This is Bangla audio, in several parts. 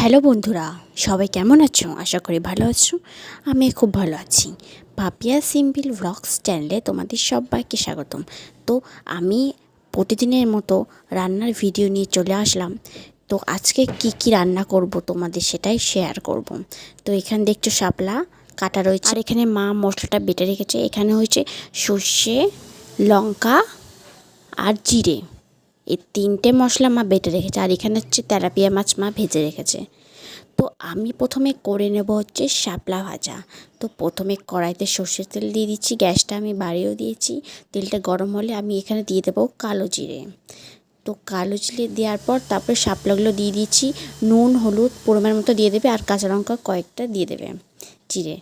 হ্যালো বন্ধুরা, সবাই কেমন আছো? আশা করি ভালো আছো। আমি খুব ভালো আছি। পাপিয়া সিম্পল ব্লগস চ্যানেলে তোমাদের সবাইকে স্বাগতম। তো আমি প্রতিদিনের মতো রান্নার ভিডিও নিয়ে চলে আসলাম। তো আজকে কি রান্না করব তোমাদের সেটাই শেয়ার করব। তো এখানে দেখছো শাপলা কাটা রয়েছে, আর এখানে মা মশলাটা বেটে রেখেছে। এখানে হয়েছে সর্ষে, লঙ্কা আর জিরে, এই তিনটে মশলা মা বেটে রেখেছে। আর এখানে হচ্ছে তেলাপিয়া মাছ মা ভেজে রেখেছে। তো আমি প্রথমে করে নেব হচ্ছে শাপলা ভাজা। তো প্রথমে কড়াইতে সর্ষের তেল দিয়ে দিচ্ছি, গ্যাসটা আমি বাড়িয়েও দিয়েছি। তেলটা গরম হলে আমি এখানে দিয়ে দেবো কালো জিরে। তো কালো জিরে দেওয়ার পর তারপরে শাপলাগুলো দিয়ে দিচ্ছি। নুন হলুদ পরিমাণ মতো দিয়ে দেবে, আর কাঁচা লঙ্কা কয়েকটা দিয়ে দেবে জিরে।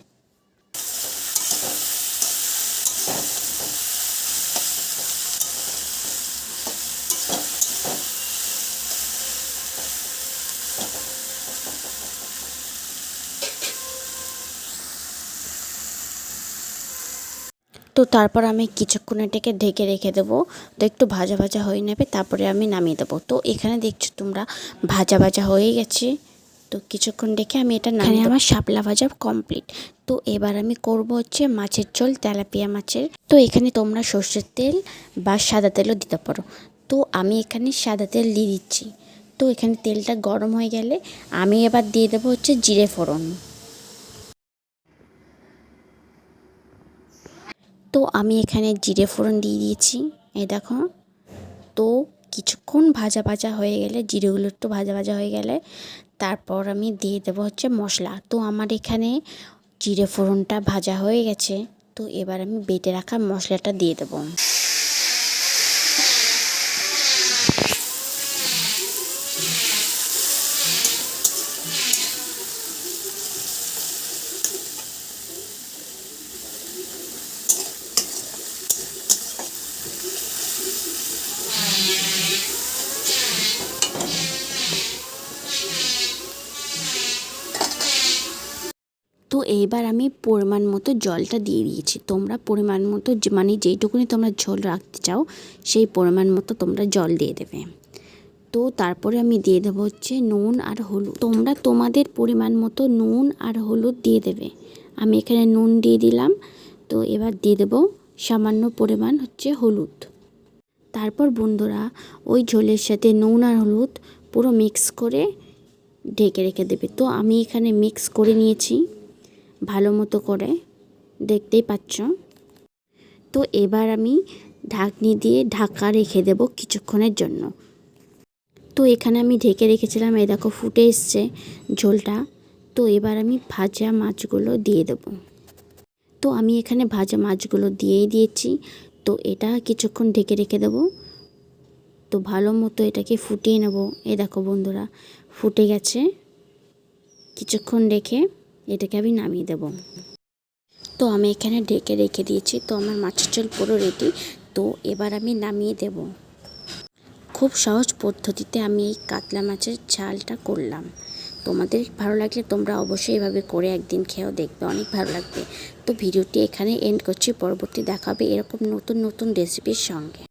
তো তারপর আমি কিছুক্ষণ এটাকে ঢেকে রেখে দেবো। তো একটু ভাজা ভাজা হয়ে নেবে, তারপরে আমি নামিয়ে দেবো। তো এখানে দেখছো তোমরা ভাজা ভাজা হয়ে গেছে। তো কিছুক্ষণ রেখে আমি এটা নামিয়ে, আমার শাপলা ভাজা কমপ্লিট। তো এবার আমি করব হচ্ছে মাছের ঝোল, তেলাপিয়া মাছের। তো এখানে তোমরা সর্ষের তেল বা সাদা তেলও দিতে পারো। তো আমি এখানে সাদা তেল দিয়ে দিচ্ছি। তো এখানে তেলটা গরম হয়ে গেলে আমি এবার দিয়ে দেবো হচ্ছে জিরে ফোড়ন। তো আমি এখানে জিরে ফোড়ন দিয়ে দিয়েছি, এই দেখো। তো কিছুক্ষণ ভাজা ভাজা হয়ে গেলে, জিরেগুলো একটু ভাজা ভাজা হয়ে গেলে তারপর আমি দিয়ে দেবো হচ্ছে মশলা। তো আমার এখানে জিরে ফোড়নটা ভাজা হয়ে গেছে। তো এবার আমি বেটে রাখা মশলাটা দিয়ে দেবো। তো এইবার আমি পরিমাণ মতো জলটা দিয়ে দিয়েছি। তোমরা পরিমাণ মতো মানে যেইটুকুনি তোমরা ঝোল রাখতে চাও সেই পরিমাণ মতো তোমরা জল দিয়ে দেবে। তো তারপরে আমি দিয়ে দেবো হচ্ছে নুন আর হলুদ। তোমরা তোমাদের পরিমাণ মতো নুন আর হলুদ দিয়ে দেবে। আমি এখানে নুন দিয়ে দিলাম। তো এবার দিয়ে দেবো সামান্য পরিমাণ হচ্ছে হলুদ। তারপর বন্ধুরা ওই ঝোলের সাথে নুন আর হলুদ পুরো মিক্স করে ঢেকে রেখে দেবে। তো আমি এখানে মিক্স করে নিয়েছি ভালো মতো করে, দেখতেই পাচ্ছ। তো এবার আমি ঢাকনি দিয়ে ঢাকা রেখে দেব কিছুক্ষণের জন্য। তো এখানে আমি ঢেকে রেখেছিলাম, এই দেখো ফুটে এসছে ঝোলটা। তো এবার আমি ভাজা মাছগুলো দিয়ে দেব। তো আমি এখানে ভাজা মাছগুলো দিয়েই দিয়েছি। তো এটা কিছুক্ষণ ঢেকে রেখে দেব। তো ভালো মতো এটাকে ফুটিয়ে নেব। এই দেখো বন্ধুরা ফুটে গেছে। কিছুক্ষণ রেখে এটাকে আমি নামিয়ে দেব। তো আমি এখানে ঢেকে রেখে দিয়েছি। তো আমার মাছের ঝোল পুরো রেডি। তো এবার আমি নামিয়ে দেব। খুব সহজ পদ্ধতিতে আমি এই কাতলা মাছের ঝালটা করলাম। তোমাদের ভালো লাগলে তোমরা অবশ্যই এভাবে করে একদিন খেয়েও দেখবে, অনেক ভালো লাগবে। তো ভিডিওটি এখানে এন্ড করছি, পরবর্তী দেখাবে এরকম নতুন নতুন রেসিপির সঙ্গে।